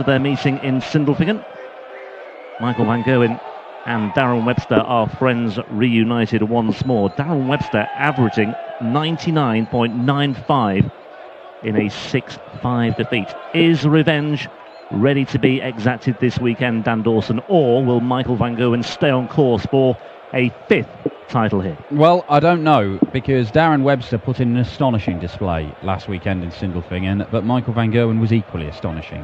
their meeting in Sindelfingen. Michael Van Gerwen and Darren Webster are friends reunited once more. Darren Webster averaging 99.95 in a 6-5 defeat. Is revenge ready to be exacted this weekend, Dan Dawson, or will Michael Van Gerwen stay on course for a 5th title here? Well, I don't know, because Darren Webster put in an astonishing display last weekend in Sindelfingen, but Michael Van Gerwen was equally astonishing.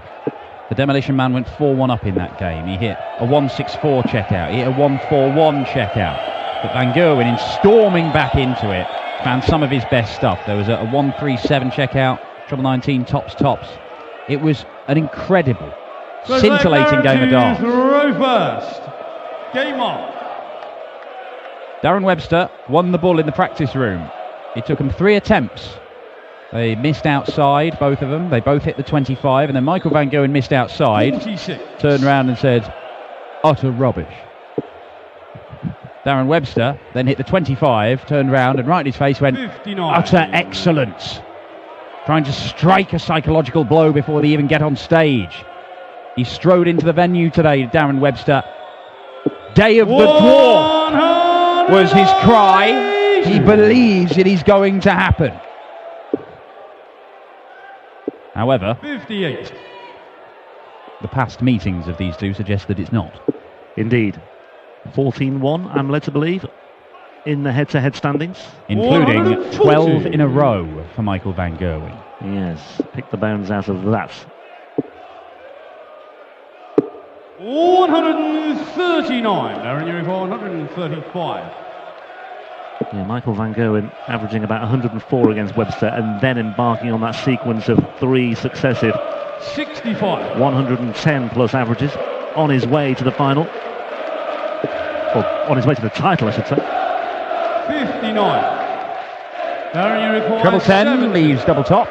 The Demolition Man went 4-1 up in that game. He hit a 1-6-4 checkout. He hit a 1-4-1 checkout. But Van Gerwen, in storming back into it, found some of his best stuff. There was a 1-3-7 checkout, treble 19 tops. It was an incredible, scintillating game of darts. Throw first. Game on. Darren Webster won the ball in the practice room. It took him 3 attempts. They missed outside, both of them. They both hit the 25, and then Michael Van Gerwen missed outside, 46. turned around and said, utter rubbish. Darren Webster then hit the 25, turned around and right in his face went, 59. utter excellence. Trying to strike a psychological blow before they even get on stage. He strode into the venue today, Darren Webster. Day of the Dwarf was his cry. He believes it is going to happen. However, 58. The past meetings of these two suggest that it's not. Indeed. 14-1, I'm led to believe, in the head-to-head standings. Including 12 in a row for Michael Van Gerwen. Yes, pick the bones out of that. 139. Darren, you're for 135. Yeah, Michael Van Gerwen averaging about 104 against Webster and then embarking on that sequence of 3 successive 65. 110 plus averages on his way to the final. Or on his way to the title, I should say. 59. Darren, you require Treble 10 70. leaves double top.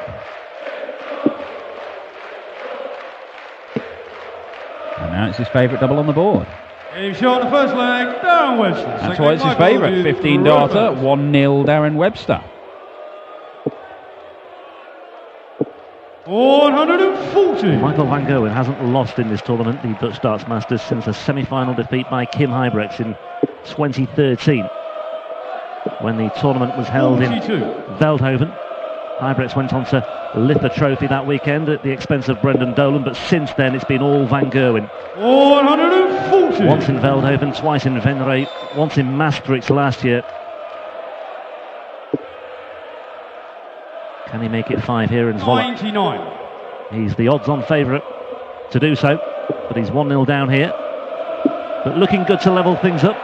And now it's his favourite double on the board. Game shot on the first leg, Darren Webster. That's why it's his favourite. 15 darter, 1-0 Darren Webster. 140. Michael Van Gerwen hasn't lost in this tournament, the Dutch Darts Masters, since a semi-final defeat by Kim Huybrechts in 2013. When the tournament was held 42. in Veldhoven. Huybrechts went on to lift the trophy that weekend at the expense of Brendan Dolan, but since then it's been all Van Gerwen. 140. Once in Veldhoven, twice in Venray, once in Maastricht last year. Can he make it 5 here in Zwolle? 99. He's the odds-on favourite to do so, but he's 1-0 down here. But looking good to level things up.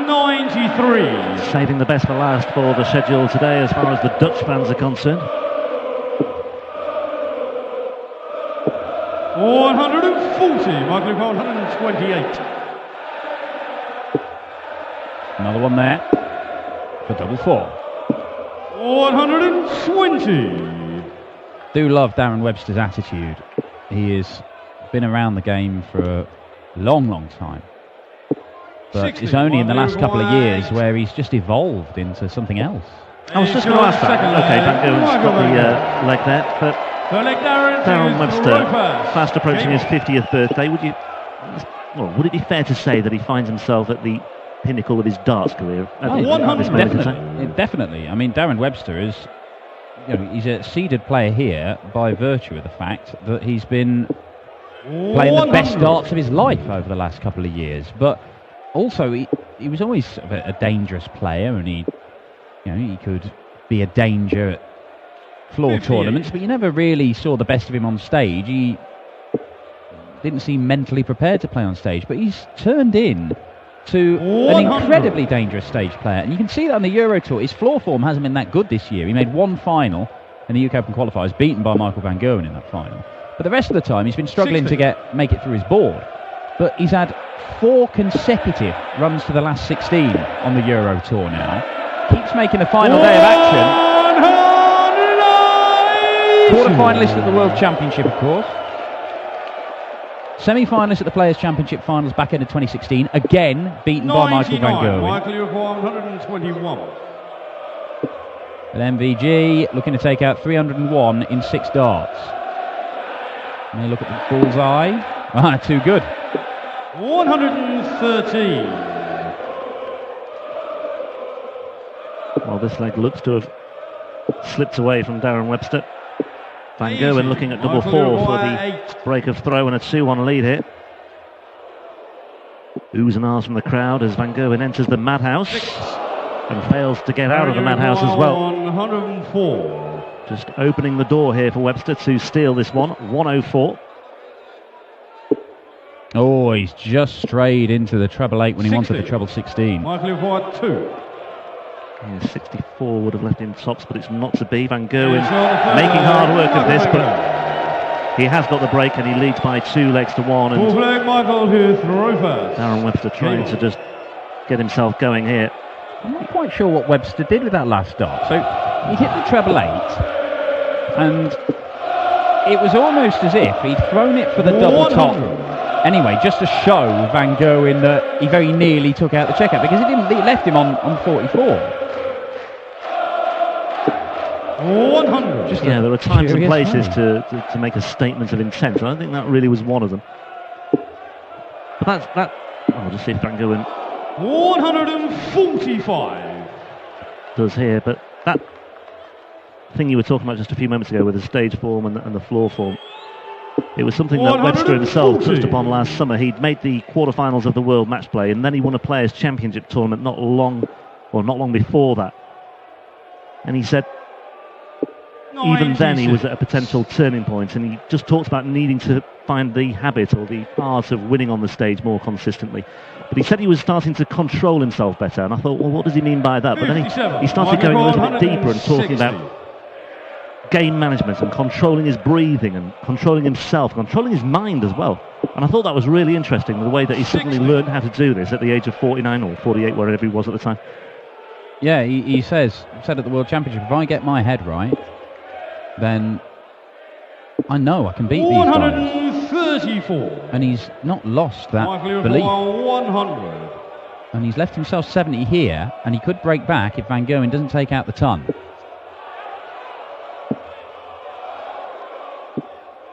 93. Saving the best for last for the schedule today as far as the Dutch fans are concerned. 140. Michael 128. Another one there for double 4. 120. Do love Darren Webster's attitude. He has been around the game for a long time. But 60. it's only in the last couple of years where he's just evolved into something else. I was just going to ask that. Okay, Van Gerwen's got the leg there, but Darren Webster, fast approaching his 50th birthday. Would it be fair to say that he finds himself at the pinnacle of his darts career at this moment in time? Definitely. I mean, Darren Webster is, he's a seeded player here by virtue of the fact that he's been playing the best darts of his life over the last couple of years. But also, he was always sort of a dangerous player, and he could be a danger at floor tournaments, but you never really saw the best of him on stage. He didn't seem mentally prepared to play on stage, but he's turned in to an incredibly dangerous stage player, and you can see that on the Euro Tour. His floor form hasn't been that good this year. He made 1 final in the UK Open qualifiers, beaten by Michael Van Gerwen in that final. But the rest of the time, he's been struggling to make it through his board. But he's had 4 consecutive runs to the last 16 on the Euro Tour now. Keeps making the final day of action. Quarter-finalist at the World Championship, of course. Semi-finalist at the Players' Championship finals back end of 2016. Again, beaten by Michael Van Gerwen. Michael, you require 121. At MVG, looking to take out 301 in 6 darts. May look at the bullseye. Ah, too good. 113. Well, this leg looks to have slipped away from Darren Webster. Van Gerwen looking at double 4 for the break of throw and a 2-1 lead here. Oohs and ahs from the crowd as Van Gerwen enters the madhouse and fails to get out of the madhouse as well. 104. Just opening the door here for Webster to steal this one. 104. Oh, he's just strayed into the treble 8 when he wanted the treble 16. Michael White 2. Yeah, 64 would have left him tops, but it's not to be. Van Gerwen making hard work of this, but he has got the break and he leads by 2 legs to 1. And Darren Webster trying to just get himself going here. I'm not quite sure what Webster did with that last start. So he hit the treble 8, and it was almost as if he'd thrown it for the double top. Anyway, just to show Van Gerwen that he very nearly took out the checkout, because he left him on 44. 100. Yeah, there are times and places to make a statement of intent, and I think that really was one of them. But that. I'll just see if Van Gerwen 145 does here, but that thing you were talking about just a few moments ago with the stage form and the floor form, it was something that Webster himself touched upon last summer. He'd made the quarterfinals of the World Match Play, and then he won a Players' Championship tournament not long before that. And he said even then he was at a potential turning point, and he just talked about needing to find the habit or the art of winning on the stage more consistently. But he said he was starting to control himself better, and I thought, well, what does he mean by that? But then he started going a little bit deeper and talking about game management and controlling his breathing and controlling himself, controlling his mind as well. And I thought that was really interesting, the way that he suddenly learned how to do this at the age of 49 or 48, wherever he was at the time. Yeah, he said at the World Championship, if I get my head right, then I know I can beat these guys. 134. And he's not lost that belief. 100. And he's left himself 70 here, and he could break back if Van Gerwen doesn't take out the ton.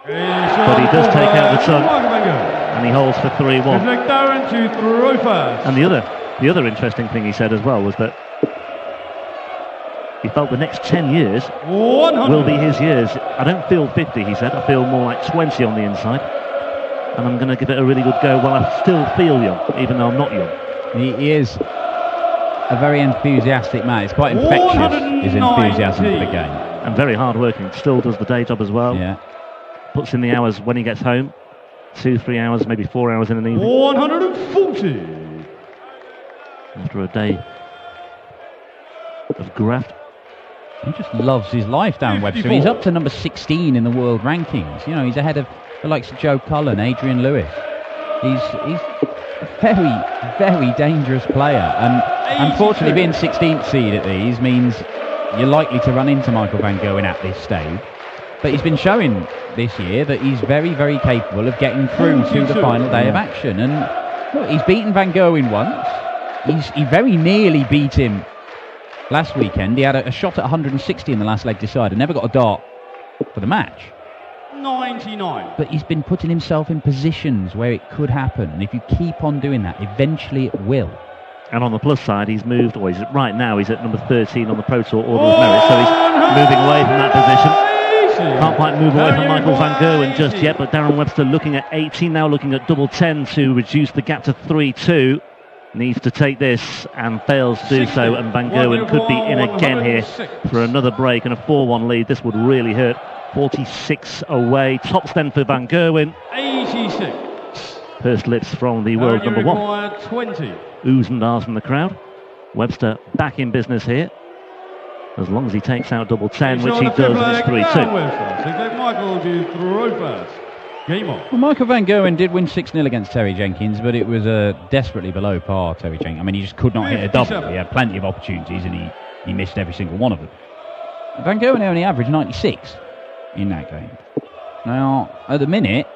But he does take out the ton, and he holds for 3-1. And the other interesting thing he said as well was that he felt the next 10 years will be his years. I don't feel 50, he said. I feel more like 20 on the inside. And I'm going to give it a really good go while I still feel young, even though I'm not young. He is a very enthusiastic man. It's quite infectious, his enthusiasm for the game. And very hard-working. Still does the day job as well. Yeah. Puts in the hours when he gets home. 2-3 hours, maybe 4 hours in an evening. 140. After a day of graft. He just loves his life, Darren Webster. He's up to number 16 in the world rankings. You know, he's ahead of the likes of Joe Cullen, Adrian Lewis. He's a very, very dangerous player. And unfortunately, being 16th seed at these means you're likely to run into Michael Van Gerwen at this stage. But he's been showing this year that he's very, very capable of getting through to the final day of action. And look, he's beaten Van Gerwen once. He very nearly beat him last weekend. He had a shot at 160 in the last leg decider. Never got a dart for the match. 99. But he's been putting himself in positions where it could happen. And if you keep on doing that, eventually it will. And on the plus side, he's moved, or right now he's at number 13 on the Pro Tour Order of Merit, so he's moving away from that position. Can't quite move away from Michael Van Gerwen just yet, but Darren Webster looking at 18 now, looking at double 10 to reduce the gap to 3-2. Needs to take this and fails to do so, and Van Gerwen could be in again here for another break and a 4-1 lead. This would really hurt. 46 away. Tops then for Van Gerwen. 86. Pursed lips from the world number 1. 20. Oohs and ahs from the crowd. Webster back in business here, as long as he takes out double 10, which he does, and it's 3-2. Well, Michael Van Gerwen did win 6-0 against Terry Jenkins, but it was a desperately below par Terry Jenkins. I mean, he just could not hit a double. He had plenty of opportunities, and he missed every single one of them. Van Gerwen only averaged 96 in that game. Now, at the minute,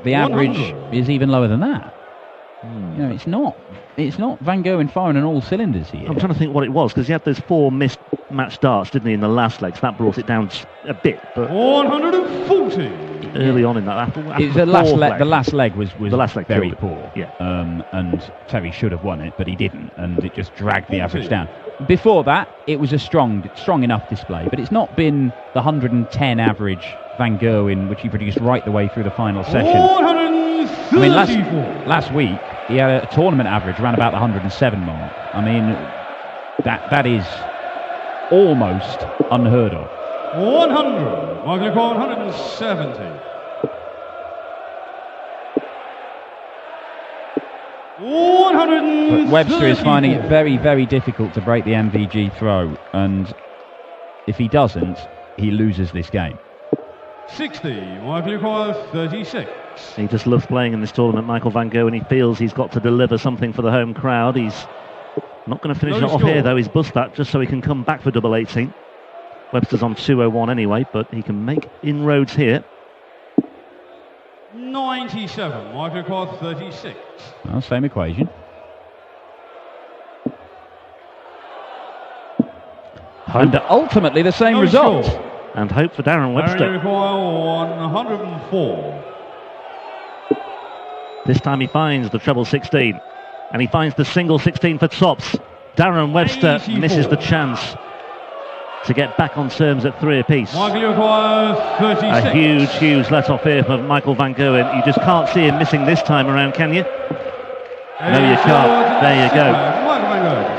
the average is even lower than that. You know, it's not Van Gerwen firing on all cylinders here. I'm trying to think what it was, because he had those 4 missed match darts, didn't he, in the last legs. That brought it down a bit. But 140. early on in that. It's the last leg. The last leg was the last leg very poor. Yeah. And Terry should have won it, but he didn't, and it just dragged the average down. Before that, it was a strong enough display, but it's not been the 110 average Van Gerwen, which he produced right the way through the final session. I mean, last week he had a tournament average around about the 107 mark. I mean, that is almost unheard of. 100. Michael 170. 100. But Webster is finding it very, very difficult to break the MVG throw, and if he doesn't, he loses this game. 60. Michael 36. He just loves playing in this tournament, Michael Van Gerwen. He feels he's got to deliver something for the home crowd. He's not going to finish it off here, though. He's bust that just so he can come back for double 18. Webster's on 201 anyway, but he can make inroads here. 97. Michael 36. Well, same equation. And ultimately the same result. And hope for Darren Webster. 104. This time he finds the treble 16. And he finds the single 16 for tops. Darren Webster 84. misses the chance to get back on terms at 3 apiece. A huge let-off here for Michael Van Gerwen. You just can't see him missing this time around, can you? No, you can't. There you go.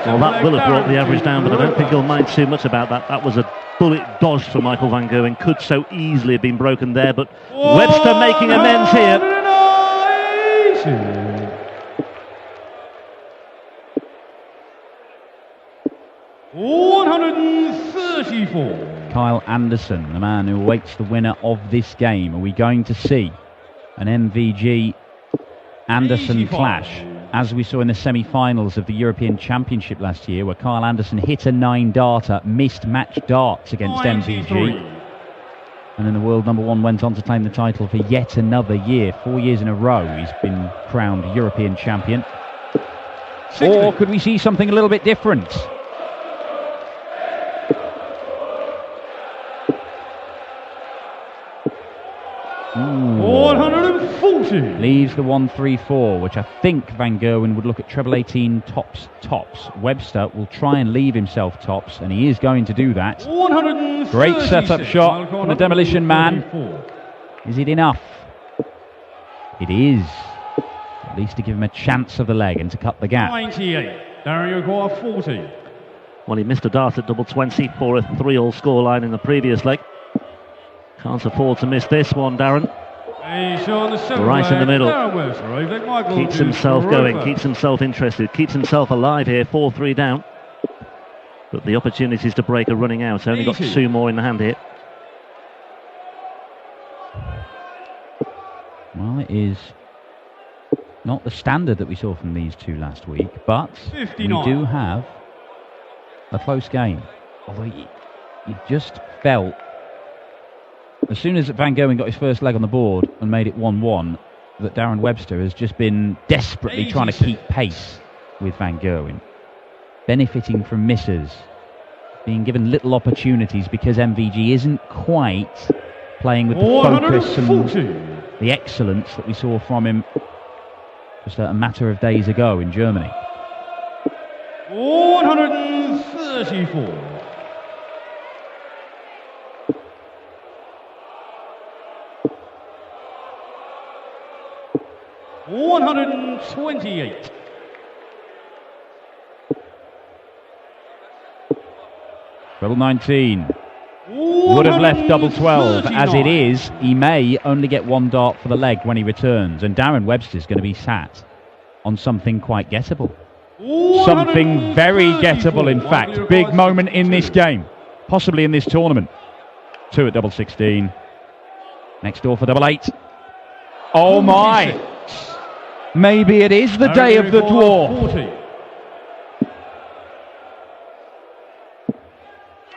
Well, that will have brought the average down, but I don't think he'll mind too much about that. That was a bullet dodged for Michael Van Gerwen. Could so easily have been broken there, but Webster making amends here. 134. Kyle Anderson, the man who awaits the winner of this game. Are we going to see an MVG Anderson clash, as we saw in the semi-finals of the European Championship last year, where Kyle Anderson hit a 9-darter, missed match darts against 93. MVG, and then the world number one went on to claim the title for yet another year. 4 years in a row he's been crowned European champion. 60. Or could we see something a little bit different? Ooh. 140. Leaves the 134, which I think Van Gerwen would look at treble 18 tops. Webster will try and leave himself tops, and he is going to do that. Great setup shot from the Demolition Man. Is it enough? It is. At least to give him a chance of the leg and to cut the gap. 98. Darren 40. Well, he missed a dart at double 20 for a 3-all scoreline in the previous leg. Can't afford to miss this one, Darren. Right in the middle. Keeps himself going, keeps himself interested, keeps himself alive here, 4-3 down. But the opportunities to break are running out. Only got 2 more in the hand here. Well, it is not the standard that we saw from these two last week, but 59. We do have a close game. Although you just felt, as soon as Van Gerwen got his first leg on the board and made it 1-1, that Darren Webster has just been desperately trying to keep pace with Van Gerwen, benefiting from misses, being given little opportunities because MVG isn't quite playing with the focus and the excellence that we saw from him just a matter of days ago in Germany. 134. 128. Treble 19. Would have left double 12. As it is, he may only get 1 dart for the leg when he returns, and Darren Webster's going to be sat on something quite gettable. Something very gettable, in fact. Big moment in this game, possibly in this tournament. 2 at double 16. Next door for double 8. Oh my! Maybe it is the day of the dwarf.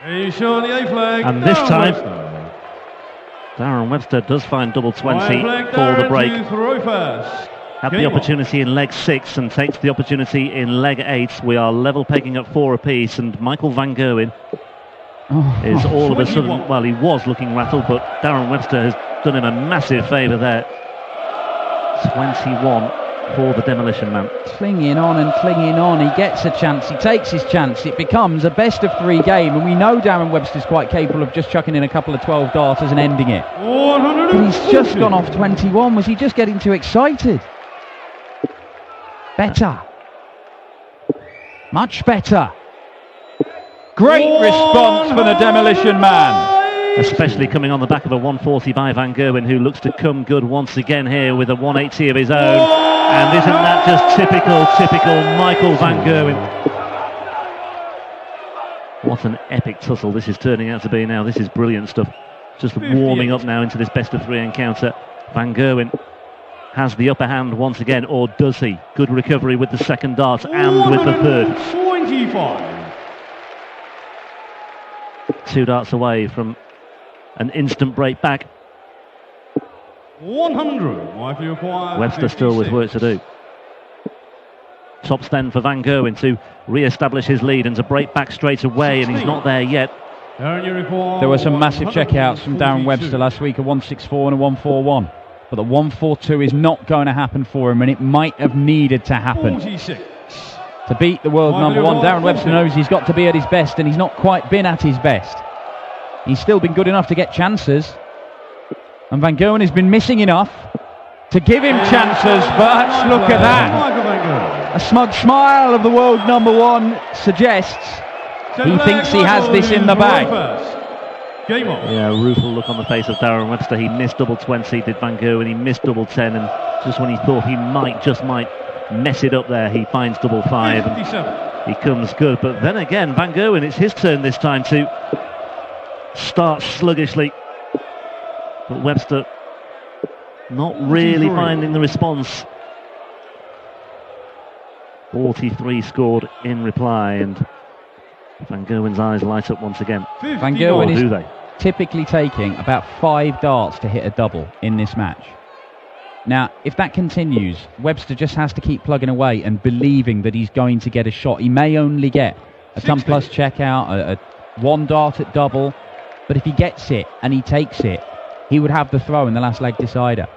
And this time, Darren Webster does find double 20 for the break. Had the opportunity in leg 6 and takes the opportunity in leg 8. We are level pegging at 4 apiece, and Michael Van Gerwen is all of a sudden, well, he was looking rattled, but Darren Webster has done him a massive favour there. 21 for the Demolition Man. Clinging on and clinging on. He gets a chance. He takes his chance. It becomes a best-of-3 game, and we know Darren Webster's quite capable of just chucking in a couple of 12-darters and ending it. But he's just gone off 21. Was he just getting too excited? Better. Much better. Great response for the Demolition Man. Especially coming on the back of a 140 by Van Gerwen, who looks to come good once again here with a 180 of his own. And isn't that just typical Michael Van Gerwen? What an epic tussle this is turning out to be now. This is brilliant stuff. Just warming up now into this best-of-3 encounter. Van Gerwen has the upper hand once again, or does he? Good recovery with the second dart and with the third. 25. 2 darts away from an instant break back. 100. Webster still with work to do. Tops then for Van Gerwen to re-establish his lead and to break back straight away, and he's not there yet. There were some massive checkouts from Darren Webster last week, a 164 and a 141. But the 142 is not going to happen for him, and it might have needed to happen. 46. To beat the world number one, Darren Webster knows he's got to be at his best, and he's not quite been at his best. He's still been good enough to get chances, and Van Gerwen has been missing enough to give him chances, but look at that. A smug smile of the world number one suggests he thinks he has this in the bag. Game on. Yeah, rueful look on the face of Darren Webster. He missed double 20, did Van Gerwen. He missed double 10, and just when he thought he might mess it up there, he finds double 5. And he comes good, but then again, Van Gerwen, it's his turn this time to start sluggishly. But Webster not really finding the response. 43 scored in reply, and Van Gerwen's eyes light up once again. Van Gerwen is typically taking about 5 darts to hit a double in this match. Now, if that continues, Webster just has to keep plugging away and believing that he's going to get a shot. He may only get a 10 plus checkout, a 1 dart at double, but if he gets it and he takes it, he would have the throw in the last leg decider.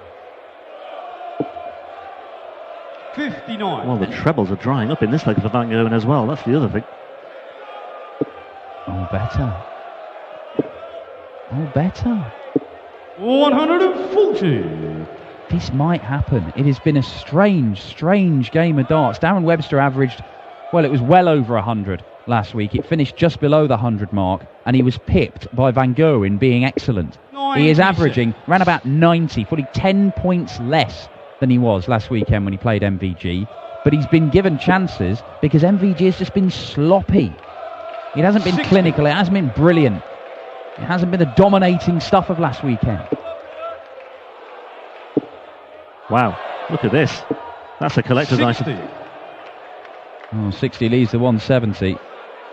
59. Well, the trebles are drying up in this leg for Van Gerwen as well. That's the other thing. Oh, better. Oh, better. 140. This might happen. It has been a strange game of darts. Darren Webster averaged, well, it was well over 100 last week. It finished just below the 100 mark, and he was pipped by Van Gerwen being excellent. 96. He is averaging around about 90, fully 10 points less than he was last weekend when he played MVG. But he's been given chances because MVG has just been sloppy. It hasn't been clinical. It hasn't been brilliant. It hasn't been the dominating stuff of last weekend. Wow, look at this. That's a collector's item. 60 leads to 170.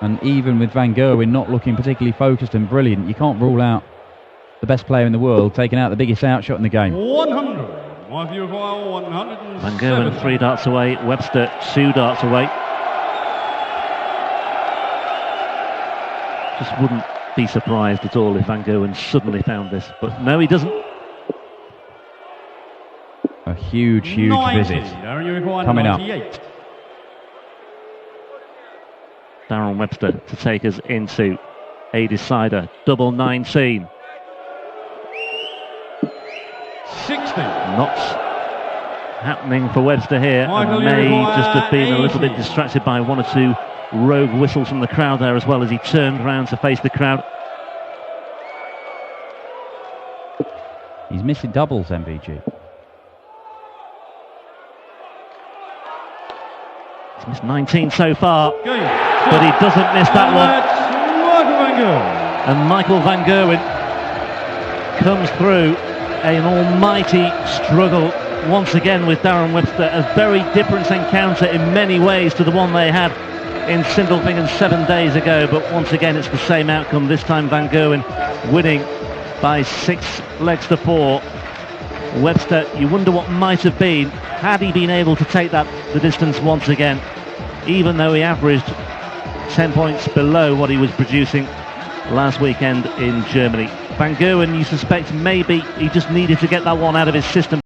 And even with Van Gerwen not looking particularly focused and brilliant, you can't rule out the best player in the world taking out the biggest outshot in the game. 100. Van Gerwen 3 darts away, Webster 2 darts away. Just wouldn't be surprised at all if Van Gerwen suddenly found this, but no, he doesn't. A huge visit coming up. Darren Webster to take us into a decider, double 19. 60. Not happening for Webster here, and may just have been a little bit distracted by 1 or 2 rogue whistles from the crowd there as well as he turned round to face the crowd. He's missing doubles, MVG. He's missed 19 so far, but he doesn't miss that one. And Michael Van Gerwen comes through an almighty struggle once again with Darren Webster. A very different encounter in many ways to the one they had in Sindelfingen 7 days ago, but once again it's the same outcome. This time Van Gerwen winning by 6 legs to 4. Webster, you wonder what might have been had he been able to take the distance once again, even though he averaged 10 points below what he was producing last weekend in Germany. Van Gerwen, you suspect maybe he just needed to get that one out of his system.